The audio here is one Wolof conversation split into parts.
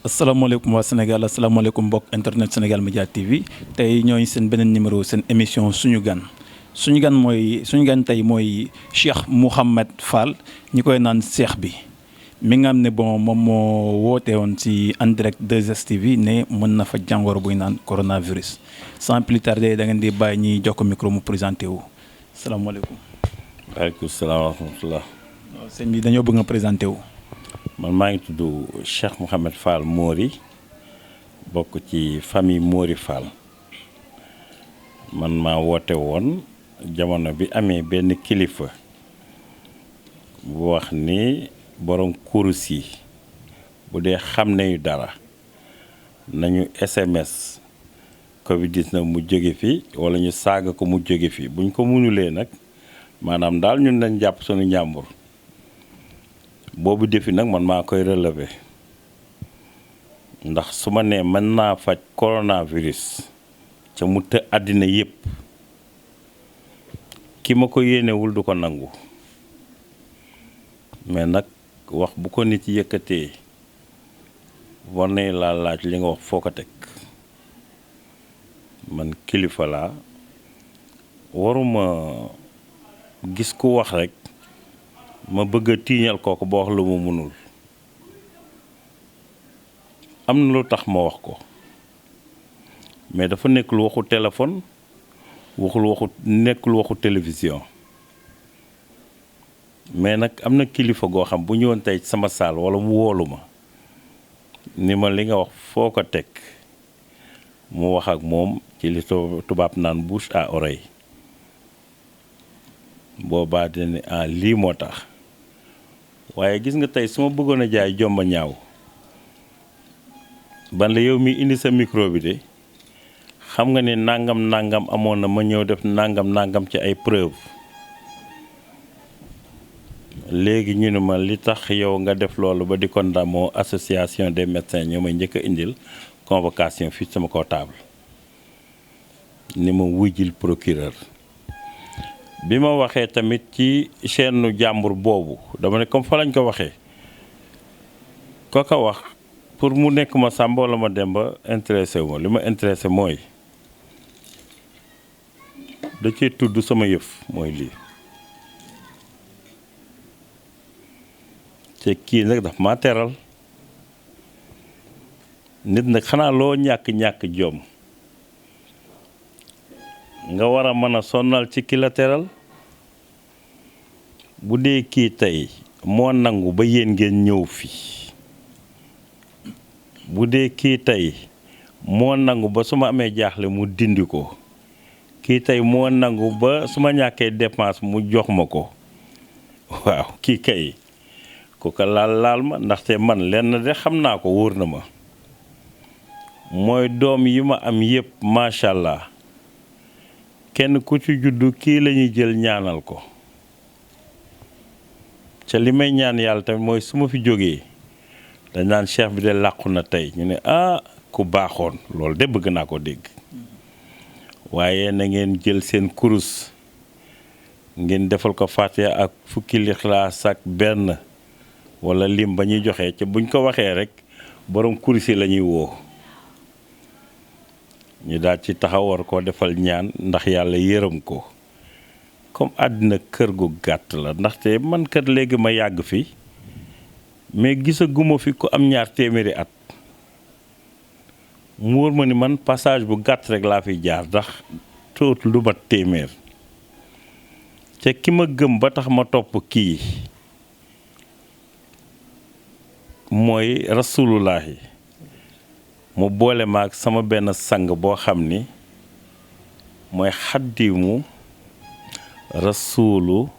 asalaamaaleykum waa Sénégal asalaamaaleykum mbokk internet Sénégal Média TV tey ñooy seen beneen numéro seen émission suñu gan tey mooy Cheikh Mouhamed Fall ñi koy naan Cheikh bi mi nga xam ne bon moom moo woote woon ci en direct 2STV ne mën na fa jàngoro buy naan coronavirus sans plus tarder da ngeen di bàyyi ñiy jox ko micro mu présenté wu salaamaaleykum. waaleykum salaam wa rahmatulah. sëñ bi dañoo bëgg nga présenté wu. man maa ngi tudd Cheikh Mouhamed Fall Mori bokk ci famille Mori Fall man maa woote woon jamono bi amee benn kilifa bu wax ni borom kurus yi bu dee xam nañu dara nañu SMS Covid-19 mu jóge fi wala ñu saaga ko mu jóge fi buñ ko mënulee nag maanaam daal ñun dañ jàpp sunu njàmbur. boobu defi nag man maa koy relever ndax su ma nee mën naa faj coronavirus ca mu të àddina yépp ki ma ko yéenewul du ko nangu mais nag wax bu ko nit yëkkatee war nañ laa laaj li nga wax foo ko teg man kilifa laa waruma gis ku wax rek ma bëgg a tiiñal kooku ba wax lu mu mënul am na lu tax ma wax ko mais dafa nekkul waxu téléphone nekkul waxu télévision mais nag am na kilifa goo xam bu ñëwoon tey sama saal wala mu woolu ma ni ma li nga wax foo ko teg mu wax ak moom ci li tubaab naan bouche à oreille boobaa dina ne lii moo tax waaye gis nga tey su ma bëggoon a jaay jomba ñaaw ban la yow mi indi sa micro bi de xam nga ne nangam amoon na ma ñëw def nangam ci ay preuve léegi ñu ne ma li tax yow nga def loolu ba di ko ndamoo association des médecins ñoo may njëkk a indil convocation fii sama kaw table ni ma wujjil procureur bi ma waxee tamit ci chaîne jàmbur boobu dama ne comme fa lañ ko waxee ko wax pour mu nekk ma Samba wala ma Demba intéressé wu ma li ma intéressé mooy da cee tudd sama yëf mooy lii te kii nag daf maa teral nit nag xanaa loo ñàkk jom nga war a mën a sonnal ci ki la teral bu dee kii tey moo nangu ba yéen ngeen ñëw fi bu dee kii tey moo nangu ba su ma amee jaaxle mu dindi ko kii tey moo nangu ba su ma ñàkkee dépense mu jox ma ko waaw kii kay ku ko laal ma ndaxte man lenn de xam naa ko wóor na ma mooy doom yi ma am yépp macha allah. kenn ku ci juddu kii la ñuy jël ñaanal ko ca li may ñaan yàlla tamit mooy su ma fi jógee dañ naan cheikh bi de làqu na tey ñu ne ku baaxoon loolu de bëgg naa ko dégg waaye na ngeen jël seen kurus ngeen defal ko Fatiha ak fukki lixlaas ak benn wala lim ba ñuy joxe ca buñ ko waxee rek borom kurus yi la ñuy woo ñu daal ci taxaw war koo defal ñaan ndax yàlla yërëm ko comme àddina kër gu gàtt la ndaxte man kat léegi ma yàgg fi mais gisaguma fi ku am 200 at mu wóor ma ni man passage bu gàtt rek laa fi jaar ndax tuut lu mat 100 te ki ma gëm ba tax ma topp kii mooy rasulullahi mu boole ma ak sama benn sang boo xam ni mooy xaddimu rasulullaahi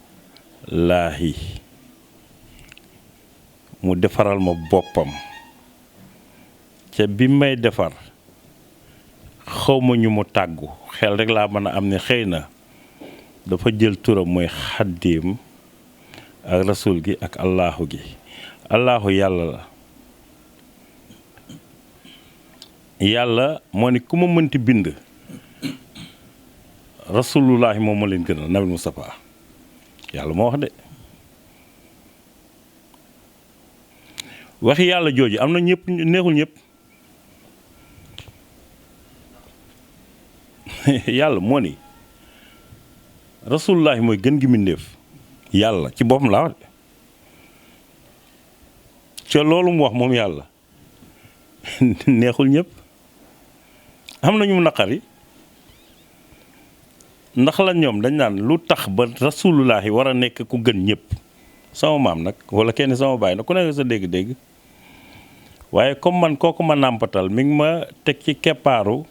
mu defaral ma boppam ca bi may defar xawma ñu mu tàggu xel rek laa mën a am ne xëy na dafa jël turam mooy xaddim ak rasul gi ak allahu gi allahu yàlla la yàlla moo ni ku ma mënti bind rasulullahi moom ma leen gënal nabil Moustapha yàlla moo wax de waxi yàlla jooju am na ñëpp neexul ñëpp yàlla moo ni rasulullahi mooy gën gi mbindéef yàlla ci boppam laa wax ca loolu mu wax moom yàlla neexul ñëpp am na ñu naqari ndax la ñoom dañ naan lu tax ba rasulullahi war a nekk ku gën ñëpp sama maam nag wala kenn sama baay nag ku nekk sa dégg-dégg waaye comme man kooku ma nàmpatal mi ngi ma teg ci keppaaru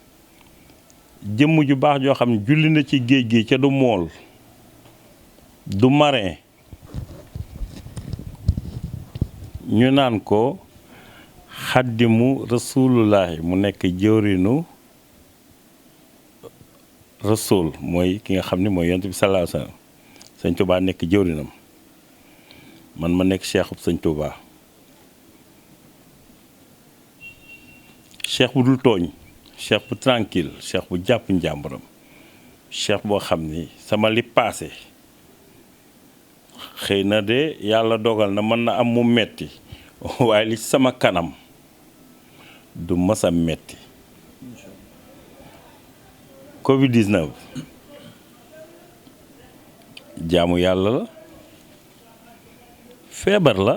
jëmm ju baax joo xam ne julli na ci géej gi ca du mool du marin ñu naan ko xaddimu rasulullahi mu nekk jëwrinu rasul mooy ki nga xam ne mooy yonent bi sallallahu alayhi wasallam sëñ Touba nekk jëwrinam man ma nekk cheikhub sëñ Touba cheikh bu dul tooñ cheikh bu tranquille cheikh bu jàpp njàmburam cheikh boo xam ni sama li paase xëy na de yàlla dogal na mën na am mu metti waaye li sama kanam du mës a metti Covid-19 jaamu yàlla la feebar la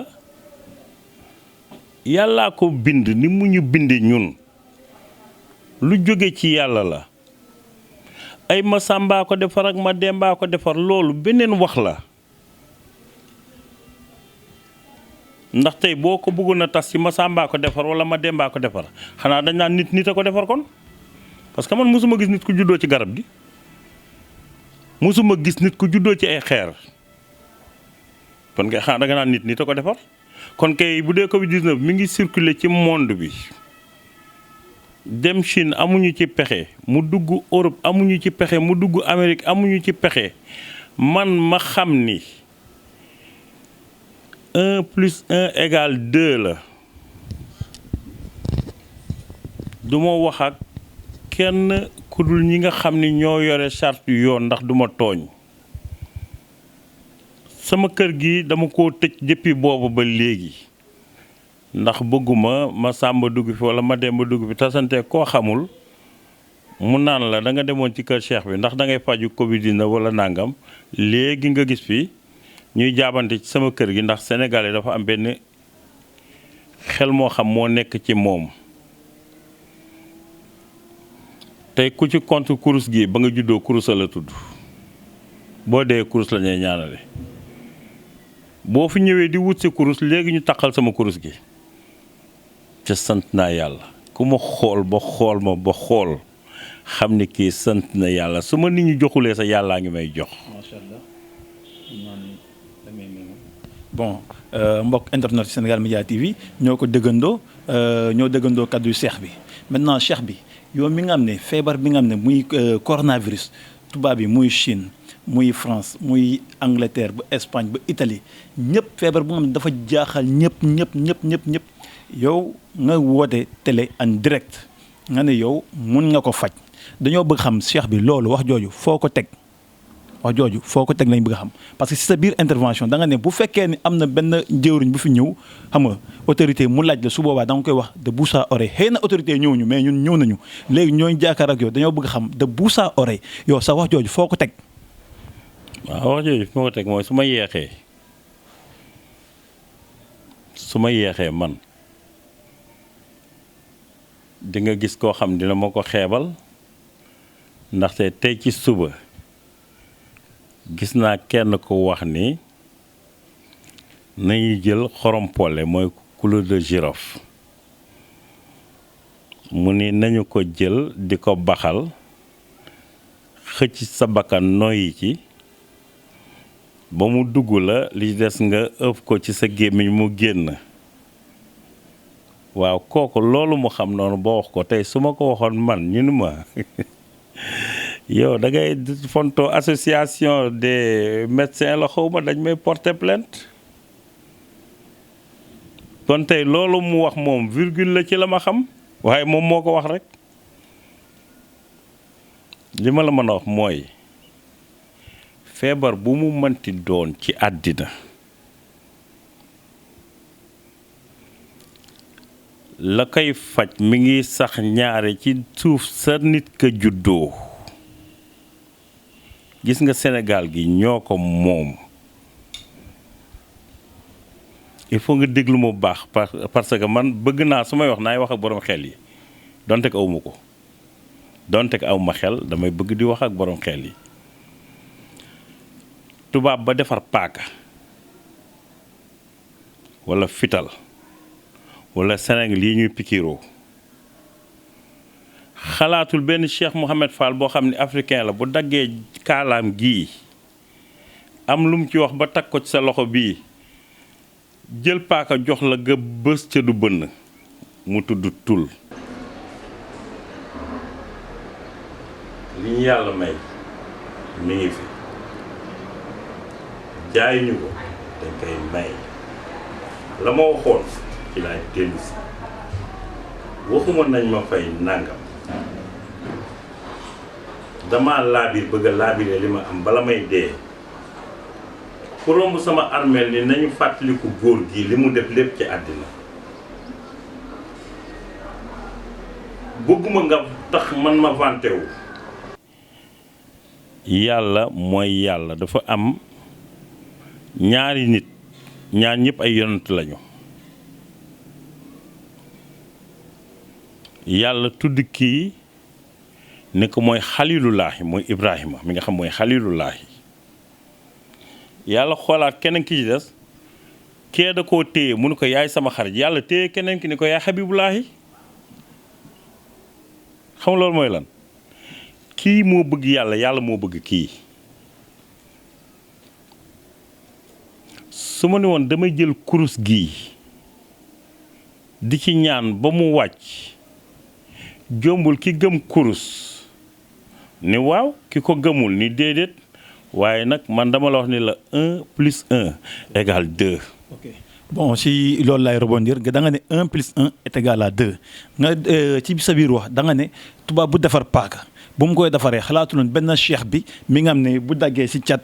yàllaa ko bind ni mu ñu binde ñun lu jóge ci yàlla la ay ma sàmbaa ko defar ak ma dembaa ko defar loolu beneen wax la ndax tey boo ko bëggoon a tas ci ma sàmbaa ko defar wala ma dembaa ko defar xanaa dañ naan nit a ko defar kon parce que man mosuma gis nit ku juddoo ci garab gi mosuma gis nit ku juddoo ci ay xeer kon kay xanaa da nga naan nit a ko defar kon kay bu dee Covid-19 mi ngi circuler ci monde bi dem Chine amuñu ci pexe mu dugg Europe amuñu ci pexe mu dugg Amérique amuñu ci pexe man ma xam ni 1 + 1 = 2 la du ma wax ak kenn ku dul ñi nga xam ni ñoo yore charte yoon ndax duma tooñ sama kër gi dama ko tëj depuis boobu ba léegi ndax bëgguma ma sàmba dugg fi wala ma dem ba dugg fi tasante koo xamul mu naan la da nga demoon ci kër cheikh bi ndax da ngay faju Covid-19 wala nangam léegi nga gis fi ñuy jaabante ci sama kër gi ndax sénégalais dafa am benn xel moo xam moo nekk ci moom tey ku ci compte kurus gi ba nga juddoo kurus la tudd boo dee kurus la ñuy ñaanale boo fi ñëwee di wut si kurus léegi ñu taqal sama kurus gi te sant naa yàlla ku ma xool ba xool ma ba xool xam ni kii sant na yàlla su ma nit ñi joxulee sa yàllaa ngi may jox. macha allah. bon mbokk internet Sénégal Média TV ñoo ko dëggandoo ñoo dëggandoo kaddu cheikh bi maintenant cheikh bi yow mi nga xam ne feebar bi nga xam ne muy coronavirus tubaab bi muy Chine muy France muy Angleterre ba Espagne ba Italie ñëpp feebar bu nga xam ne dafa jaaxal ñëpp yow nga woote télé en direct nga ne yow mun nga ko faj dañoo bëgg xam cheikh bi loolu wax jooju foo ko teg lañ bëgg a xam parce que si sa biir intervention da nga ne bu fekkee ni am na benn jëwriñ bu fi ñëw xam nga autorité mu laaj la su boobaa da nga koy wax de bouche à oreille xëy na autorité ñëw ñu mais ñun ñëw nañu léegi ñooy jaakaar ak yow dañoo bëgg xam de bouche à oreille yow sa wax jooju foo ko teg. waaw wax jooju fi ma ko teg mooy su ma yeexee man di nga gis koo xam dina ma ko xeebal ndaxte tey ci suba. gis naa kenn ko wax ni nañu jël xorom polle mooy couleur de girofle mu ni nañu ko jël di ko baxal xëcc sa bakkan noyyi ci ba mu dugg la li des nga ëpp ko ci sa gémmiñ mu génn waaw kooku loolu mu xam noonu ba wax ko tey su ma ko waxoon man ñu ni ma yow da ngay fonto association des médecins la xawma dañ may porter plainte kon tey loolu mu wax moom virgule la ci la ma xam waaye moom moo ko wax rek li ma la mën a wax mooy feebar bu mu mënti doon ci àddina la koy faj mi ngi sax ñaare ci suuf sa nit ka juddoo. gis nga Sénégal gi ñoo ko moom. il faut nga déglu mu baax parce que man bëgg naa su may wax naay wax ak borom xel yi donte ko awma ko donte ko awma xel damay bëgg di wax ak borom xel yi. tubaab ba defar paaka walla fital walla Sénégal yi ñuy pikiroo xalaatul benn Cheikh Mouhamed Fall boo xam ne africain la bu daggee kaalaam gii am lu mu ci wax ba takk ko ci sa loxo bii jël paaka jox la nga bës ca du bënn mu tudd tul. li ñu yàlla may mi ngi fi jaay ñu ko dañ koy may la ma waxoon ci laay dellu si waxuma nañ ma fay nàngam dama laabir bëgg a laabiree li ma am bala may dee ku romb sama armeel ni nañu fàttaliku góor gi li mu def lépp ci àddina bëgguma nga tax man ma vanté wu. yàlla mooy yàlla dafa am ñaari nit ñaar ñëpp ay yonent lañu yàlla tudd kii ne ko mooy xalilullaahi mooy Ibrahima mi nga xam mooy xalilullaahi yàlla xoolaat keneen ki ci des kee da koo téye mu ne ko yaay sama xarit yàlla téye keneen ki ni ko yaay xabibullaahi xam loolu mooy lan kii moo bëgg yàlla yàlla moo bëgg kii su ma ne woon damay jël kurus gii di ci ñaan ba mu wàcc jombul ki gëm kurus ni waaw ki ko gëmul ni déedéet waaye nag man dama la wax ni la 1 plus 1 égale 2. ok bon si loolu laay rebondir da nga ne 1 plus 1 est égal à 2 nga ci sa biir wax da nga ne tubaab bu defar paaka bu mu koy defaree xalaatuloon benn cheikh bi mi nga xam ne bu daggee si cat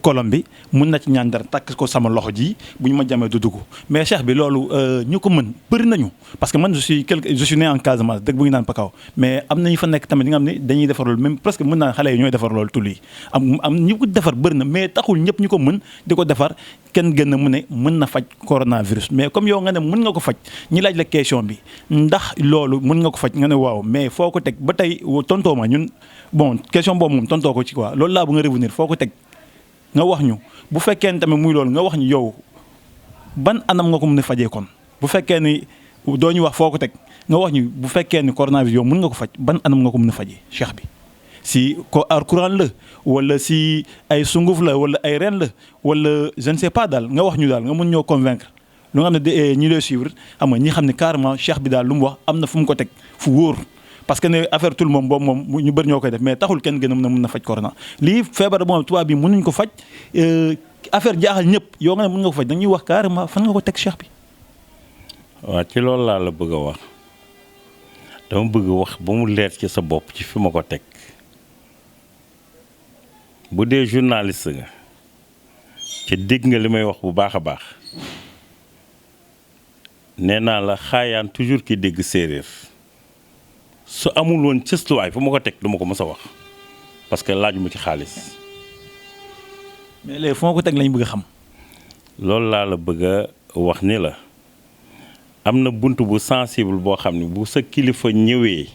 kolom bi mun na ci ñaan dara takk ko sama loxo ji bu ñu ma jamee du dugg mais cheikh bi loolu ñu ko mën bëri nañu parce que man je suis né en Casamance dëgg bu ngi naan Pakao mais am na ñu fa nekk tamit ñi nga xam ne dañuy defar loolu même presque mën naa xale yi ñooy defar loolu tul yi am ñu ko defar bëri na mais taxul ñëpp ñu ko mën di ko defar kenn gën a mu ne mën na faj coronavirus mais comme yow nga ne mën nga ko faj ñi laaj la question bi ndax loolu mën nga ko faj nga ne waaw mais foo ko teg ba tey tontoo ma ñun bon question boobu moom tontoo ko ci quoi loolu laa bu nga revenir foo ko teg nga wax ñu bu fekkee ne tamit muy loolu nga wax ñu yow ban anam nga ko mën a fajee kon bu fekkee ni doo ñu wax foo ko teg nga wax ñu bu fekkee ni coronavirus yow mën nga ko faj ban anam nga ko mën a fajee cheikh bi si ko alquran la wala si ay sunguf la wala ay ren la wala je ne sais pas daal nga wax ñu daal nga mën ñoo convaincre lu nga xam ne ñi lay suivre xam nga ñi xam ne carrément cheikh bi daal lu mu wax am na fu mu ko teg fu wóor parce que ne affaire tout le monde boobu moom ñu bëri ñoo koy def mais taxul kenn gën a mën na faj corona lii feebar moom tubaab bi mënuñ ko faj affaire jaaxal ñëpp yow nga ne mën nga ko faj dañuy wax carrément fan nga ko teg cheikh bi. waaw ci loolu laa la bëgg a wax dama bëgg wax ba mu leer ci sa bopp ci fi ma ko teg bu dee journaliste nga ci dégg nga li may wax bu baax a baax nee naa la xaayaan toujours ki dégg séeréer. su amul woon cëstuwaay fu ma ko teg du ma ko mës a wax parce que laajuma ci xaalis. mais léegi fu ma ko teg lañ bëgg a xam. loolu laa la bëgg a wax ni la am na bunt bu sensible boo xam ne bu sa kilifa ñëwee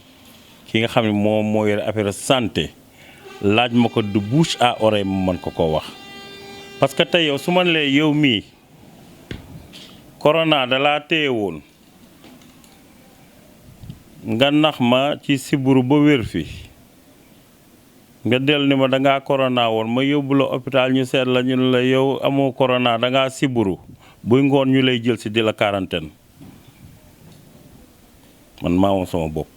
ki nga xam ne moom moo yore affaire santé laaj ma ko de bouche à oreille ma mën ko koo wax. parce que tey yow su ma lee yow mii corona da laa téye woon. nga nax ma ci siburu ba wér fi nga del ni ma dangaa corona woon ma yóbbu la hôpital ñu seet la ñu la yow amoo corona dangaa siburu buy ngoon ñu lay jël si di la quarantaine man maa moom sama bopp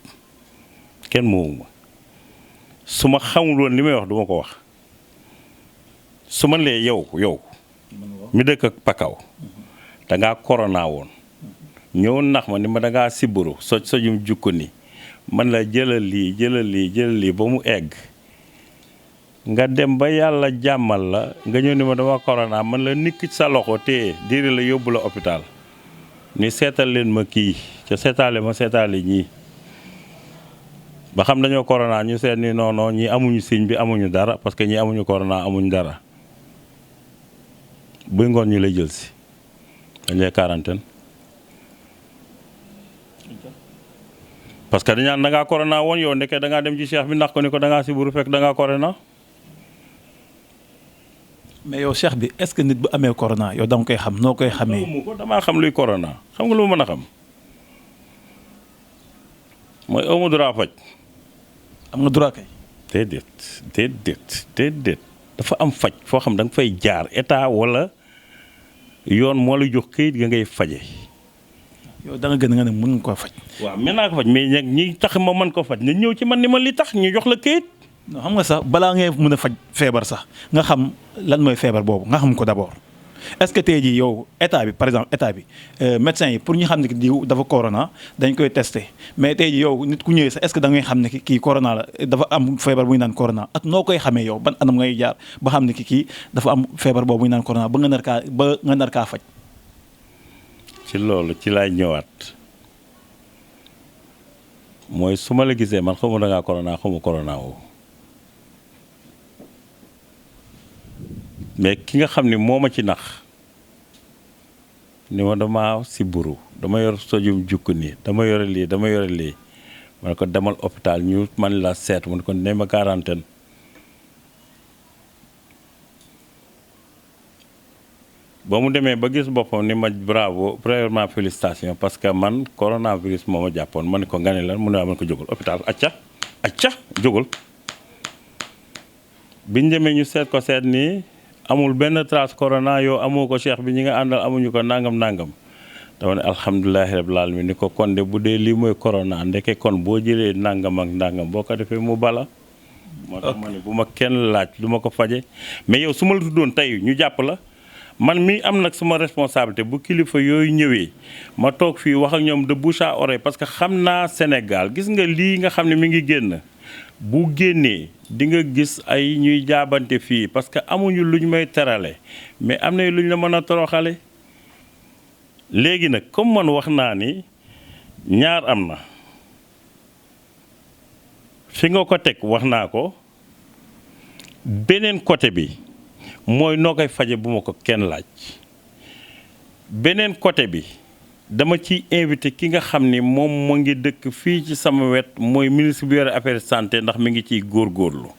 kenn moomu ma su ma xamul woon li may wax duma ko wax su ma lee yow mi dëkk ak Pakao dangaa corona woon ñëw nax ma ni ma dangaa siburu sojum jukko ni man la jëlal lii ba mu egg nga dem ba yàlla jàmmal la nga ñëw ni ma dama corona man la nikk sa loxo téye diiri la yóbbu la hôpital ni seetal leen ma kii ca seetaale ma seetaale ñii ba xam dañoo corona ñu seet ni non non ñii amuñu signe bi amuñu dara parce que ñii amuñu corona amuñu dara buy ngoon ñu lay jël si dañ lay quarantaine parce que dañu naan da ngaa corona woon yow ndeke da ngaa dem ci cheikh bi ndax ko ni ko da ngaa siburu fekk da ngaa corona. mais yow cheikh bi est-ce que nit bu amee corona yow da nga koy xam noo koy xamee. damaa xam luy corona xam nga lu ma mën a xam mooy amu droit faj. am nga droit kay. déedéet dafa am faj foo xam da nga fay jaar état wala yoon moo la jox këyit ga ngay faje. yow da nga gën nga ne mën nga koo faj. waaw mën naa ko faj mais nag ñi tax ma mën ko faj nga ñëw ci man ni ma li tax ñu jox la këyit. non xam nga sax balaa ngay mën a faj feebar sax nga xam lan mooy feebar boobu nga xam ko d'abord est-ce que tey jii yow état bi par exemple état bi médecin yi pour ñu xam ne que diw dafa corona dañ koy testé mais tey jii yow nit ku ñëwee sax est-ce que da ngay xam ne kii corona la dafa am feebar bu ñu naan corona ak noo koy xamee yow ban anam ngay jaar ba xam ne kii dafa am feebar boobu bu ñu naan corona ba nga nar kaa faj. ci loolu ci laay ñëwaat mooy su ma la gisee man xamu da ngaa corona xamu corona woo mais ki nga xam ni moo ma ci nax ni ma dama siburu dama yor sojum jukk nii dama yore lii ma ne ko demal hôpital ñu man la seet mu ne ko ne ma quarantaine ba mu demee ba gis boppam ni ma bravo premièrement félicitation parce que man coronavirus moo ma jàppoon ma ne ko nga ne lan mu ne ma ko jógul hôpital acca jógul biñ demee ñu seet ko seet nii amul benn trace corona yow amoo ko cheikh bi ñi nga àndal amuñu ko nangam dama ne alhamdulilahi rabbil alamin ni ko kon de bu dee lii mooy corona ndeke kon boo jëlee nangam ak nangam boo ko defee mu bala moo tax ma ne bu ma kenn laaj lu ma ko faje mais yow su ma la tuddoon tey ñu jàpp la man mi am nag sama responsabilité bu kilifa yooyu ñëwee ma toog fii wax ak ñoom de bouche à oreille parce que xam naa Sénégal gis nga lii nga xam ne mi ngi génn bu génnee di nga gis ay ñuy jaabante fii parce que amuñu luñ may terale mais am na luñ la mën a toroxale léegi nag comme man wax naa ni ñaar am na fi nga ko teg wax naa ko beneen côté bi mooy noo koy faje bu ma ko kenn laaj beneen côté bi dama ciy invité ki nga xam ni moom mu ngi dëkk fii ci sama wet mooy ministre bi yore affaire santé ndax mi ngi ciy góorgóorlu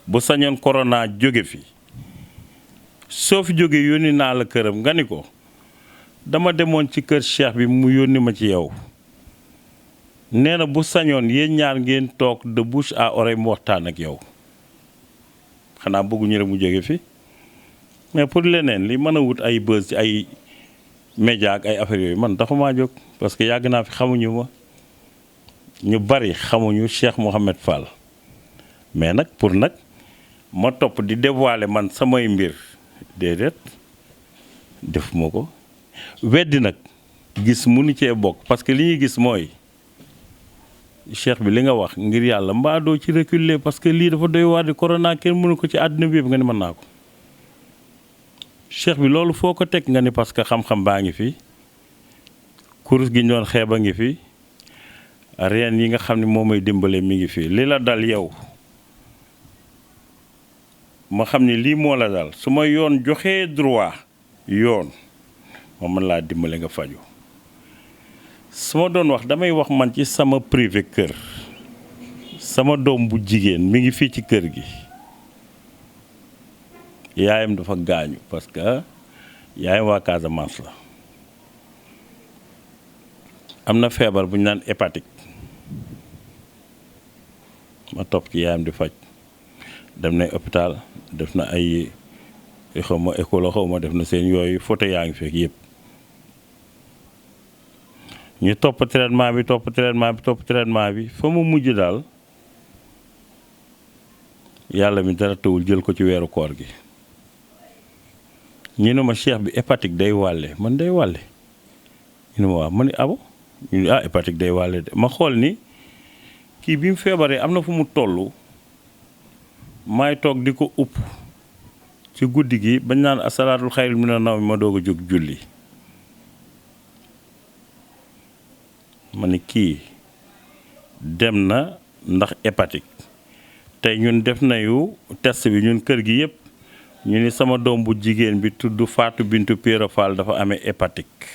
bu sañoon corona jóge fi soo fi jógee yónni naa la këram nga ni ko dama demoon ci kër cheikh bi mu yónni ma ci yow nee na bu sañoon yéen ñaar ngeen toog de bouche à oreille mu waxtaan ak yow xanaa bëgguñu rek mu jóge fi mais pour leneen li mën a wut ay buzz ci ay média ak ay affaires yooyu man taxumaa jóg parce que yàgg naa fi xamuñu ma ñu bari xamuñu Cheikh Mouhamed Fall mais nag pour nag ma topp di dévoiler man samay mbir déedéet def ma ko weddi nag gis mënu cee bokk parce que li ñuy gis mooy cheikh bi li nga wax ngir yàlla mbaa doo ci reculer parce que lii dafa doy waar di corona kenn mënu ko ci àddina bi yëpp nga ni mën naa ko cheikh bi loolu foo ko teg nga ni parce que xam-xam baa ngi fi kurus gi ñu doon xeeba ngi fi reen yi nga xam ne moo may dimbale mi ngi fi li la dal yow ma xam ni lii moo la dal su ma yoon joxee droit yoon ma mën laa dimbale nga faju su ma doon wax damay wax man ci sama privé kër sama doom bu jigéen mi ngi fii ci kër gi yaayam dafa gaañu parce que yaayam waa Casamance la am na feebar bu ñu naan hépatique ma topp ci yaayam di faj dem na hôpital def na ay xaw ma école xaw ma def na seen yooyu photo yaa ngi fekk yëpp ñu topp traitement bi fa mu mujj daal yàlla mi dara tawul jël ko ci weeru koor gi ñu ne ma cheikh bi hépatique day wàlle man day wàlle ñu ne ma waaw ma ni abo ñu ne hépatique day wàlle de ma xool ni kii bi mu feebaree am na fu mu toll maay toog di ko upp ci guddi gi bañ naan asalaatul xayril mina nawm ma doog a jóg julli ma ne kii dem na ndax hépatique tey ñun def nañu test bi ñun kër gi yëpp ñu ni sama doom bu jigéen bi tudd Fatou Bintou Pierre Fall dafa amee hépatique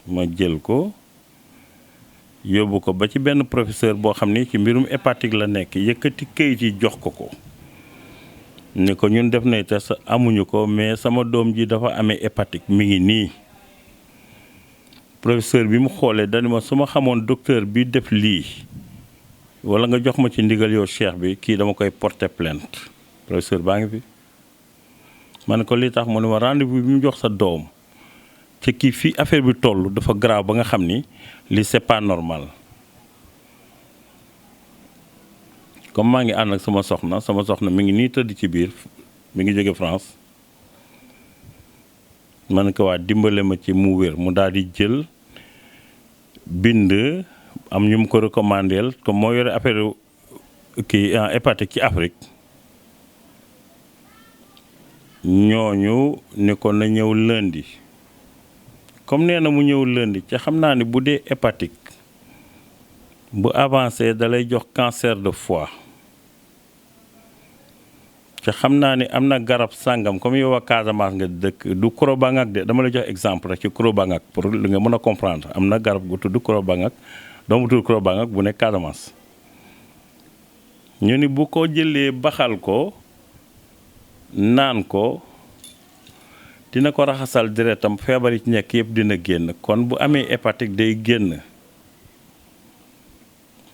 ma jël ko yóbbu ko ba ci benn professeur boo xam ni ci mbirum hépatique la nekk yëkkati këyit yi jox ko ni ko ñun def nañ test amuñu ko mais sama doom ji dafa amee hépatique mi ngi nii professeur bi mu xoolee dañu ma su ma xamoon docteur bi def lii wala nga jox ma ci ndigal yow cheikh bi kii dama koy porter plainte professeur baa ngi fi ma ne ko li tax mu ne ma rendez-vous bi mu jox sa doom ci kii fii affaire bi toll dafa grave ba nga xam ni li c'est pas normal comme maa ngi ànd ak sama soxna mi ngi nii tëdd ci biir mi ngi jóge France ma ne ko waa dimbale ma ci mu wér mu daal di jël bind am ñu mu ko recommandeel comme moo yore affaire kii hépatique ci Afrique ñooñu ni ko na ñëw lundi comme nee na mu ñëw lundi ca xam naa ni bu dee hépatique bu avancé da lay jox cancer de foie ca xam naa ni am na garab sàngam comme yow a Casamance nga dëkk du Korobangak de dama la jox exemple rek ci Korobangak pour li nga mën a comprendre am na garab gu tudd Korobangak doomu tudd Korobangak bu nekk Casamance ñu ni bu ko jëlee baxal ko naan ko dina ko raxasal deretam feebar yi ci nekk yëpp dina génn kon bu amee hépatique day génn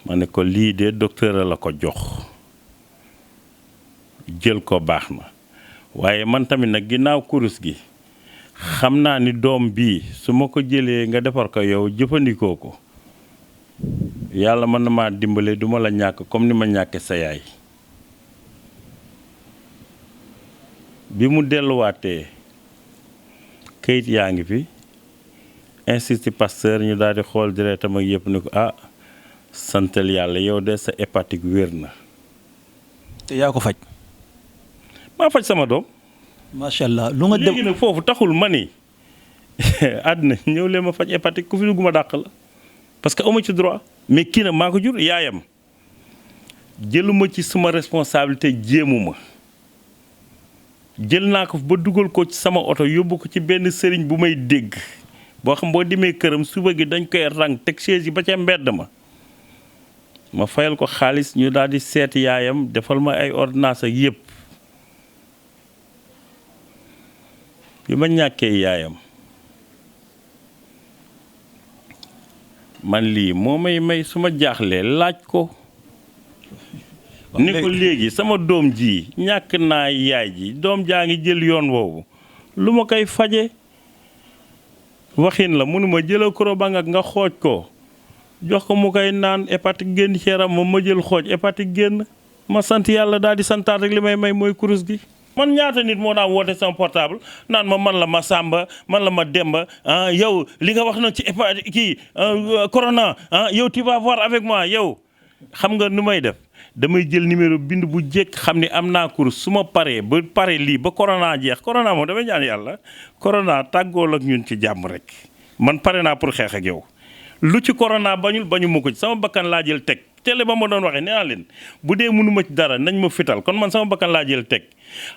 ma ne ko lii de docteur la ko jox jël ko baax na waaye man tamit nag ginnaaw kurus gi xam naa ni doom bii su ma ko jëlee nga defar ko yow jëfandikoo ko yàlla mën na maa dimbale duma la ñàkk comme ni ma ñàkke sa yaay bi mu delluwaatee kayit yaa ngi fi Institut Pasteur ñu daal di xool deretam ak yëpp ni ko santal yàlla yow de sa hépatique wér na. te yaa ko faj. maa faj sama doom. macha allah lu nga dem léegi nag foofu taxul ma ni àddina ñëw leen ma faj hépatique ku fi dugg ma dàq la parce que amu ci droit mais kii nag maa ko jur yaayam jëluma ci suma responsabilité jéemuma jël naa ko ba dugal ko ci sama oto yóbbu ko ci benn sëriñ bu may dégg boo xam boo demee këram suba gi dañ koy rang teg chaise yi ba ca mbedd ma fayal ko xaalis ñu daal di seet yaayam defal ma ay ordonnance ak yëpp bi ma ñàkkee yaayam man lii moo may su ma jaaxlee laaj ko ni ko léegi sama doom ji ñàkk naa yaay ji doom jaa ngi jël yoon woowu lu ma koy faje waxin la mënuma jëla Korobangak nga xooj ko jox ko mu koy naan hépatique génn ci yaram ma jël xooj hépatique génn ma sant yàlla daal di santaat rek li may mooy kurus gi man ñaata nit moo daan woote sama portable naan ma man la ma Samba man la ma Demba yow li nga wax na ci hépatique kii corona yow tu vas voir avec moi yow xam nga nu may def damay jël numéro bind bu jekk xam ni am naa kurus su ma paree ba pare lii ba corona jeex corona moom damay ñaan yàlla corona tàggool ak ñun ci jàmm rek man pare naa pour xeex ak yow lu ci corona bañu ma ko ci sama bakkan laa jël teg télé ba ma doon waxee nee naa leen bu dee mënuma ci dara nañ ma fital kon man sama bakkan laa jël teg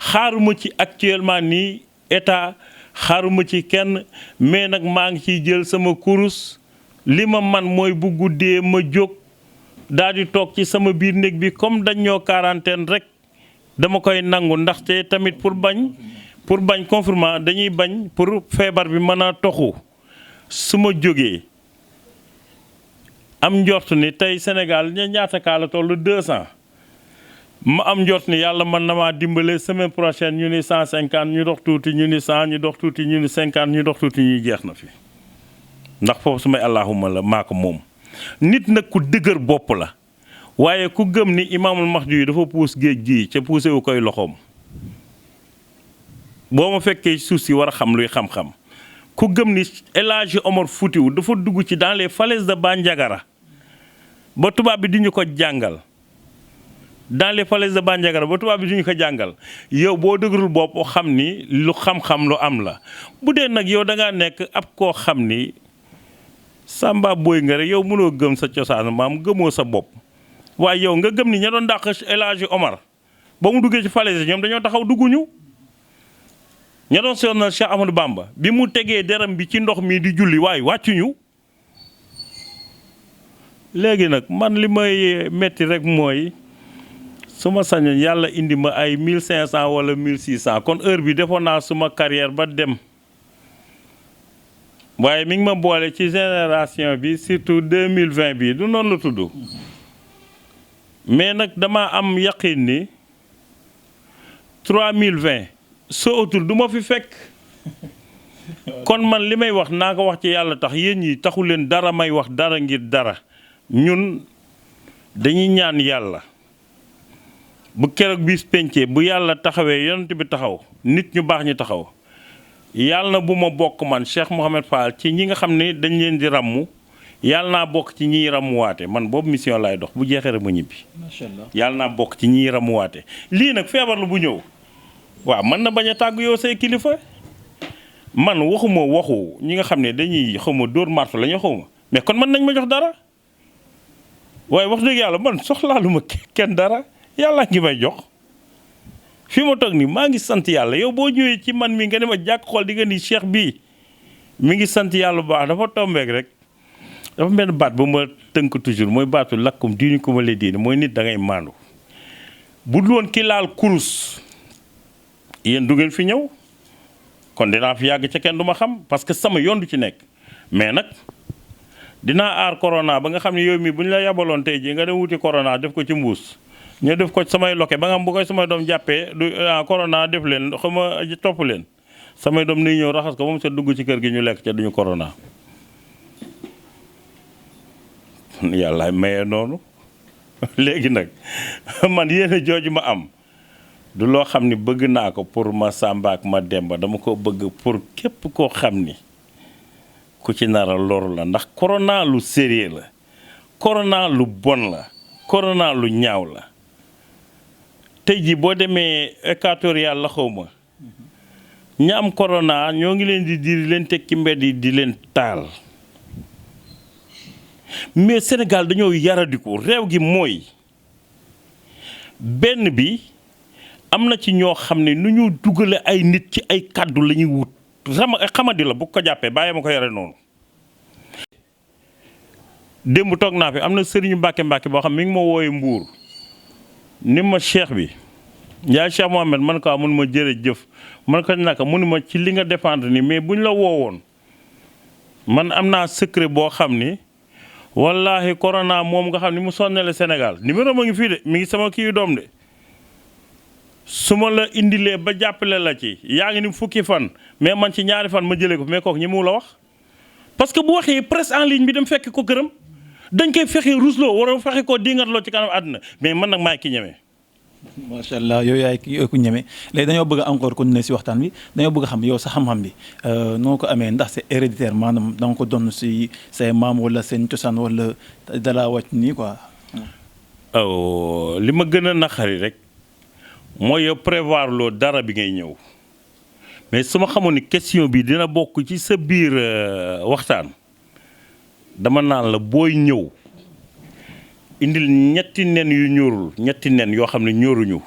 xaaruma ci actuellement nii état xaaruma ci kenn mais nag maa ngi ciy jël sama kurus li ma man mooy bu guddee ma jóg daal di toog ci sama biir néeg bi comme dañ ñoo quarantaine rek dama koy nangu ndaxte tamit pour bañ confinement dañuy bañ pour feebar bi mën a toxu su ma jógee am njort ni tey Sénégal ñaata kaa la toll 200 ma am njort ni yàlla mën na maa dimbale semaine prochaine ñu ni 150 ñu dox tuuti ñu ni 100 ñu dox tuuti ñu ni 50 ñu dox tuuti ñuy jeex na fi ndax foofu su may allahuma la maa ko moom. nit nag ku dëgër bopp la waaye ku gëm ni imaamul Mahdi yi dafa puus géej gii ca puuse wu koy loxoom boo ma fekkee suuf si war a xam luy xam-xam ku gëm ni El Hadji Omar Foutiou dafa dugg ci dans les falaises de Bandiagara ba tubaab bi di ñu ko jàngal dans les falaises de Bandiagara ba tubaab bi di ñu ko jàngal yow boo dëgërul bopp xam ni lu xam-xam lu am la bu dee nag yow da ngaa nekk ab koo xam ni Samba Boy nga rek yow mënoo gëm sa cosaanu maam gëmoo sa bopp waaye yow nga gëm ni ña doon dàq El Hadji Omar ba mu duggee ci falaise ñoom dañoo taxaw dugguñu. ña doon sonal Cheikh Ahmadou Bamba bi mu tegee deram bi ci ndox mi di julli waaye wàccuñu. léegi nag man li may metti rek mooy su ma sañoon yàlla indi ma ay 1500 wala 1600 kon heure bi defoon naa suma carrière ba dem waaye mi ngi ma boole ci génération bi surtout 2020 bi du noonu la tudd mais nag dama am yaqin ni 3020 soo utul du ma fi fekk kon man li may wax naa ko wax ci yàlla tax yéen ñi taxu leen dara may wax dara ngir dara ñun dañuy ñaan yàlla bu keroog bis pencee bu yàlla taxawee yonent bi taxaw nit ñu baax ñu taxaw yàlla na bu ma bokk man Cheikh Mouhamed Fall ci ñi nga xam ne dañ leen di ràmmu yàlla naa bokk ci ñiy ràmmuwaate man boobu mission laay dox bu jeexee rek ma ñibbi. macha allah yàlla naa bokk ci ñiy ràmmuwaate lii nag feebar la bu ñëw waaw mën na bañ a tàggu yow say kilifa man waxuma waxu ñi nga xam ne dañuy xawma dóor marto la ñu xawma mais kon mën nañ ma jox dara waaye wax dëgg yàlla man soxlaaluma kenn dara yàlla ngi may jox fi ma toog nii maa ngi sant yàlla yow boo ñëwee ci man mi nga ne ma jàkk xool di nga ni cheikh bii mi ngi sant yàlla bu baax dafa tombeek rek dafa benn baat bu ma tënk toujours mooy baatu lakkum diini ko ma lee diine mooy nit da ngay maandu bu dul woon ki laal kurus yéen du ngeen fi ñëw kon dinaa fi yàgg ca kenn du ma xam parce que sama yoon du ci nekk mais nag dinaa aar corona ba nga xam ne yow mi bu ñu la yabaloon tey jii nga dem wuti corona def ko ci mbuus ñu def ko samay loke ba nga xam bu koy samay doom jàppee du corona def leen xama topp leen samay doom ni ñëw raxas ko moom sa dugg ci kër gi ñu lekk ca duñu corona yàlla maye noonu léegi nag man yéen jooju ma am du loo xam ni bëgg naa ko pour ma Samba ak ma Demba dama ko bëgg pour képp koo xam ni ku ci nara loru la ndax corona lu sérieux la corona lu bon la corona lu ñaaw la tey ji boo demee équatorial la xaw ma ña am corona ñoo ngi leen di leen teg ci mbedd yi di leen taal mais Sénégal dañoo yaradiku réew gi mooy benn bi am na ci ñoo xam ne nu ñu dugale ay nit ci ay kàddu la ñuy wut xamadi la bu ko jàppee bàyyi ma ko yore noonu démb toog naa fi am na sëriñu Mbàkke boo xam mi ngi ma wooye Mbuur ni ma cheikh bi yaay Cheikh Mohamed man ko mun ma jërëjëf man ko naka munu ma ci li nga défendre ni mais buñ la woowoon man am naa secret boo xam ni wallahi corona moom nga xam ni mu sonnale Sénégal numéro ma ngi fii de mi ngi sama kii doom de su ma la indilee ba jàppale la ci yaa ngi ni fukki fan mais man ci ñaari fan ma jëlee ko mais kooku ñi mu la wax parce que bu waxee presse en ligne bi dem fekk ko këram dañ koy fexe rusloo war a fexe koo dingatloo ci kanam àdduna mais man nag maay ki ñeme. macha allah yow yaay ku ñeme léegi dañoo bëgg encore continuer si waxtaan bi dañoo bëgg xam yow sa xam-xam bi noo ko amee ndax c'est héréditaire maanaam da nga ko doon si say maam wala seen cosaan wala dalaa wàcc nii quoi. li ma gën a naqari rek mooy yow prévoir loo dara bi ngay ñëw mais su ma xamoon ni question bi dina bokk ci sa biir waxtaan dama naan la booy ñëw indil ñetti nen yu ñorul ñetti nen yoo xam ne ñoruñu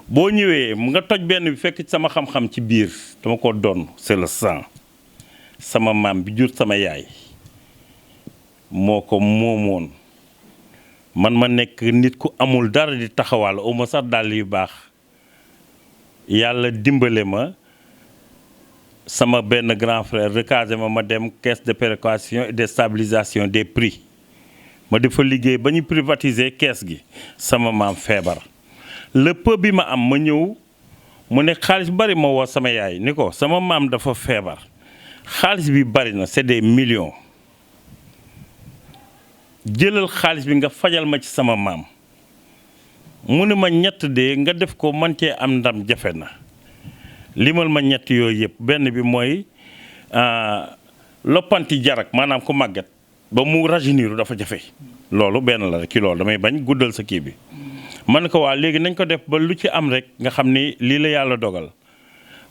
boo ñëwee nga toj benn bi fekk sama xam-xam ci biir dama ko doon c'est le sang sama maam bi jur sama yaay moo ko moomoon man ma nekk nit ku amul dara di taxawal au ma sax dàll yu baax yàlla dimbale ma sama benn grand frère recasé ma dem caisse de péréquation et de stabilisation des prix ma di fa liggéey ba ñu privatiser caisse gi sama maam feebar le peu bi ma am ma ñëw mu ne xaalis bari ma woo sama yaay ni ko sama maam dafa feebar xaalis bi bari na c'est des millions jëlal xaalis bi nga fajal ma ci sama maam mu ne ma ñett de nga def ko man cee am ndam jafe na limal ma ñett yooyu yëpp benn bi mooy loppanti jarak maanaam ku màgget ba mu rajeuniru dafa jafe loolu benn la rek ci loolu damay bañ guddal sa kii bi man ko waa léegi nañ ko def ba lu ci am rek nga xam ni lii la yàlla dogal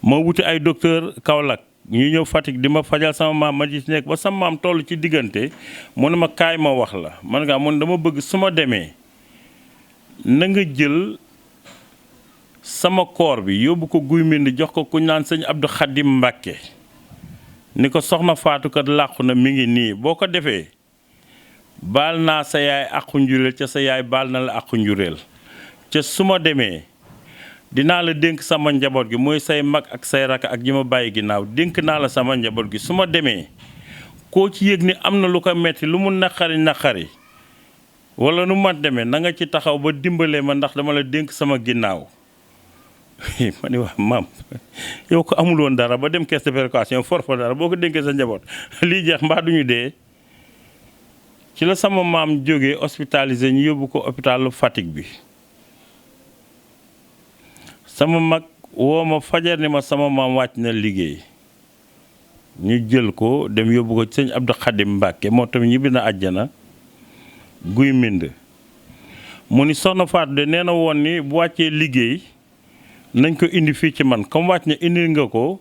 ma wuti ay docteur Kaolack ñu ñëw Fatick di ma fajal sama maam ma ci nekk ba sama maam toll ci diggante mu ne ma kaay ma wax la man nga mun dama bëgg su ma demee na nga jël sama koor bi yóbbu ko Guy Mbind jox ko ku naan sëñ Abdou Khadim Mbàkke ni ko soxna Faatu kat làqu na mi ngi nii boo ko defee baal naa sa yaay àqu njureel ca sa yaay baal na la àqu njureel ca su ma demee dinaa la dénk sama njaboot gi mooy say mag ak say rakk ak ñi ma bàyyi ginnaaw dénk naa la sama njaboot gi su ma demee koo ci yëg ni am na lu ko metti lu mu naqari wala nu ma demee na nga ci taxaw ba dimbalee ma ndax dama la dénk sama ginnaaw ma ni wax maam yow ko amul woon dara ba dem caisse de péréquation for fa dara boo ko dénkee sa njaboot lii jeex mbaa duñu dee ci la sama maam jógee hospitalisé ñu yóbbu ko hôpitalu Fatick bi sama mag woo ma fajar ni ma sama maam wàcc na liggéey ñu jël ko dem yóbbu ko sëñ Abdou Khadim Mbàkke moo tamit ñibbi na àjjana Guy Mbind mu ni soxna Faatu de nee na woon ni bu wàccee liggéey nañ ko indi fii ci man comme wàcc na indi nga ko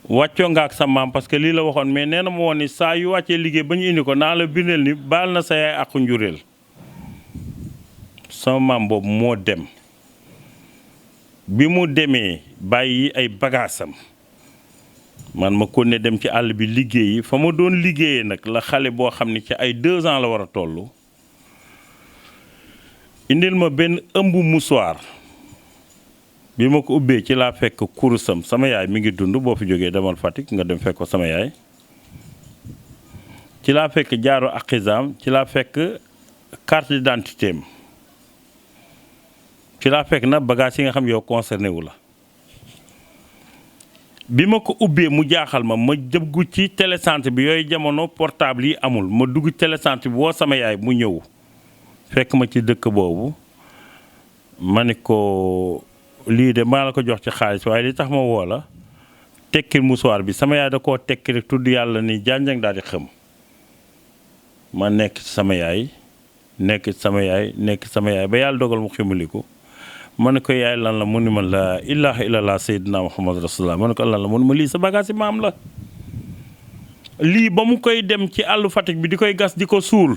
wàccoo nga ak sa maam parce que lii la waxoon mais nee na ma woon ni saa yu wàccee liggéey ba ñu indi ko naa la bindal ni baal na sa yaay àqu njureel sama maam boobu moo dem bi mu demee bàyyi ay bagaasam man ma kon ne dem ci àll bi liggéeyi fa ma doon liggéeyee nag la xale boo xam ne ci ay 2 ans la war a toll indil ma benn ëmb musuwaar bi ma ko ubbee ci laa fekk kurusam sama yaay mi ngi dund boo fi jógee demal Fatick nga dem fekk ko sama yaay ci laa fekk jaaro aqisaam ci laa fekk carte d'identité am ci laa fekk na bagage yi nga xam yow concerné wu la bi ma ko ubbee mu jaaxal ma dugg ci télécentre bi yooyu jamono portable yi amul ma dugg télécentre bi woo sama yaay mu ñëw fekk ma ci dëkk boobu ma ni ko lii de maa la ko jox ci xaalis waaye li tax ma woo la tekkil musuwaar bi sama yaay da koo tekki rek tudd yàlla ni janjang daal di xëm ma nekk ci sama yaay ba yàlla dogal mu ximaliku ma ne ko yaay lan la mu ni ma la ilaha illallah sayyidina muhammad rasulullah ma ne ko lan la mu ni ma lii sa bagage yi maam la lii ba mu koy dem ci àllu Fatick bi di koy gas di ko suul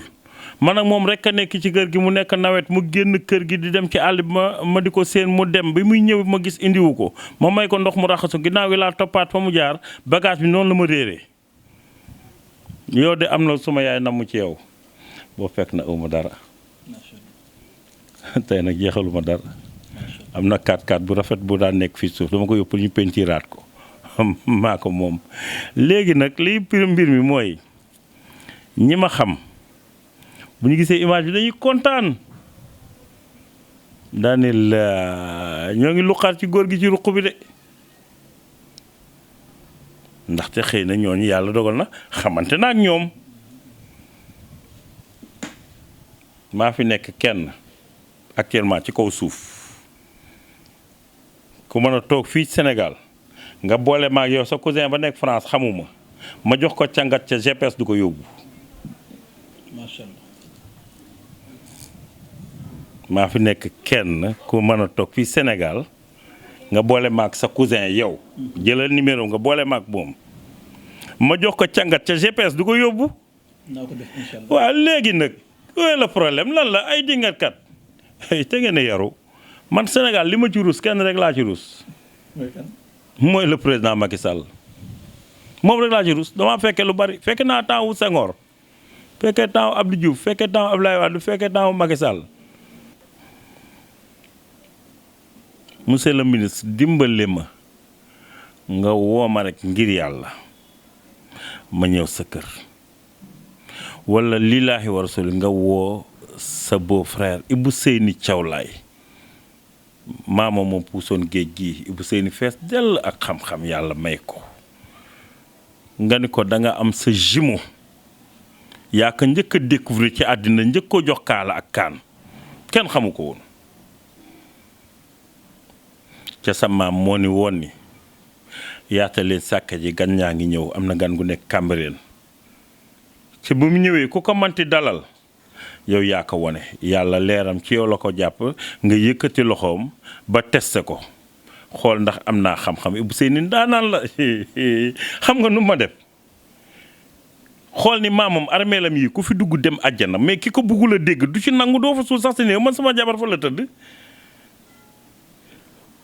man ak moom rek a nekk ci kër gi mu nekk nawet mu génn kër gi di dem ci àll bi ma di ko seen mu dem bi muy ñëw ma gis indiwu ko ma may ko ndox mu raxasu ginnaaw gi laa toppaat fa mu jaar bagage bi noonu la ma réeree yow de am na suma yaay namu ci yow boo fekk na awma dara tey nag jeexaluma dara am na 4x4 bu rafet bu daan nekk fii suuf dama ko yóbbu ñu pentiraat ko maa ko moom léegi nag liy mbir mi mooy ñi ma xam bu ñu gisee image bi dañuy kontaan daane la ñoo ngi luqaat ci góor gi ci ruq bi de ndaxte xëy na ñooñu yàlla dogal na xamante na ak ñoom maa fi nekk kenn actuellement ci kaw suuf ku mën a toog fii Sénégal nga boole maag yow sa cousin ba nekk France xamuma ma jox ko càngat ca GPS du ko yóbbu macha allah maa fi nekk kenn ku mën a toog fii Sénégal nga boole maag sa cousin yow jëlal numéro nga boole maag moom ma jox ko càngat ca GPS du ko yóbbu naa ko def incha allah waaw léegi nag ooy la problème lan la ay dingatkat te ngeen a yaru man Sénégal li ma ci ruus kenn rek laa ci ruus mooy le président Macky Sall moom rek laa ci ruus dama fekkee lu bari fekke naa temps wu Senghor fekkee temps wu Abdou Diouf fekkee temps wu Abdoulaye Wade fekkee temps wu Macky Sall monsieur le ministre dimbale ma nga woo ma rek ngir yàlla ma ñëw sa kër wala lillaahi wa rasuli nga woo sa beau frère Ibou Seyni Thiaw Laye maama moom puusoon géej gi Ibou Seyni fees dell ak xam-xam yàlla may ko nga ni ko da nga am sa jumeau yaa ko njëkk a découvrir ci àddina njëkk ko jox kaala ak kaan kenn xamu ko woon ca sa maam moo ni woon ni yaatalee sàkka ji gan ñaa ngi ñëw am na gan gu nekk Cambérène ci bu mu ñëwee ku ko manti dalal yow yaa ko wone yàlla leeram ci yow la ko jàpp nga yëkkati loxoom ba testé ko xool ndax am naa xam-xam Ibou Seyni daanaan la xam nga nu ma def xool ni maamam armeelam yi ku fi dugg dem àjjana mais ki ko buggul a dégg du ci nangu doo fa suul sax si néew man sama jabar fa la tëdd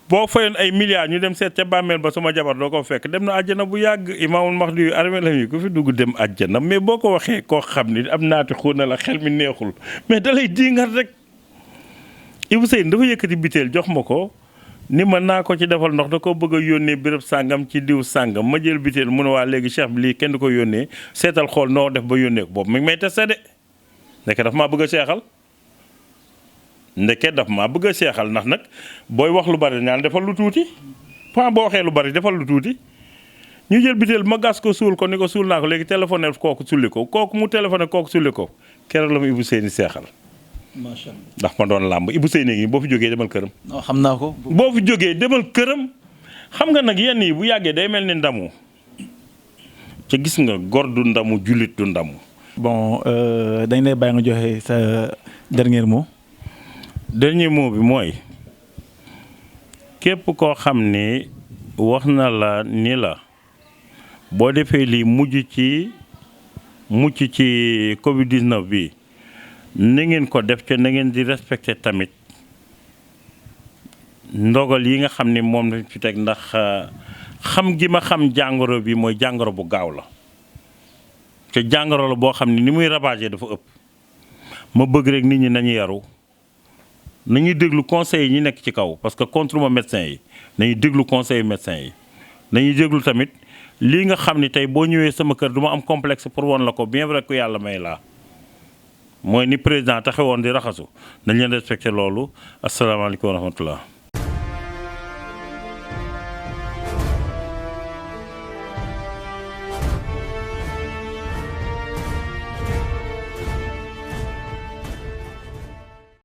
boo fayoon ay milliards ñu dem seet ca bàmmeel ba sama jabar doo ko fekk dem na àjjana bu yàgg Imaamul Mahdi armeelam yi ku fi dugg dem àjjana mais boo ko waxee koo xam ni am naati xuuna la xel mi neexul mais da lay diingat rek Ibou Seyni dafa yëkkati biteel jox ma ko ni ma naa ko ci defal ndox da ko bëgg a yónnee béréb sàngam ci diw sàngam ma jël biteel mu ne waa léegi cheikh bi lii kenn du ko yónnee seetal xool noo def ba yónnee ko boobu mi ngi may testé de ndeke daf maa bëgg a seexal ndeke daf maa bëgg a seexal ndax nag booy wax lu bari ñaan defal lu tuuti point boo waxee lu bari defal lu tuuti ñu jël biteel ma gas ko suul ko ni ko suul naa ko léegi téléphoné kooku sulli ko kooku mu téléphoné kooku sulli ko keroog la ma Ibou Seyni seexal macha allah ndax ma doon làmb Ibou Seyni ngi boo fi jógee demal këram. non xam naa ko. boo fi jógee demal këram xam nga nag yenn yi bu yàggee day mel ni ndamu ca gis nga gor du ndamu jullit du ndamu. bon dañ lay bàyyi nga joxe sa dernier mot. dernier mot bi mooy képp koo xam ni wax na la ni la boo defee lii mucc ci Covid 19 bi. na ngeen ko def te na ngeen di respecté tamit ndogal yi nga xam ni moom lañ fi teg ndax xam gi ma xam jàngoro bi mooy jàngoro bu gaaw la te jàngoro la boo xam ni muy ravagé dafa ëpp ma bëgg rek nit ñi nañu yaru nañuy déglu conseils yi ñi nekk ci kaw parce que contre ma médecin yi nañuy déglu conseils médecin yi nañuy déglu tamit lii nga xam ni tey boo ñëwee sama kër du ma am complexe pour woon la ko bien vrai que yàlla may laa mooy ni président taxawoon di raxasu nañ leen respecté loolu asalaamaaleykum wa rahmatullah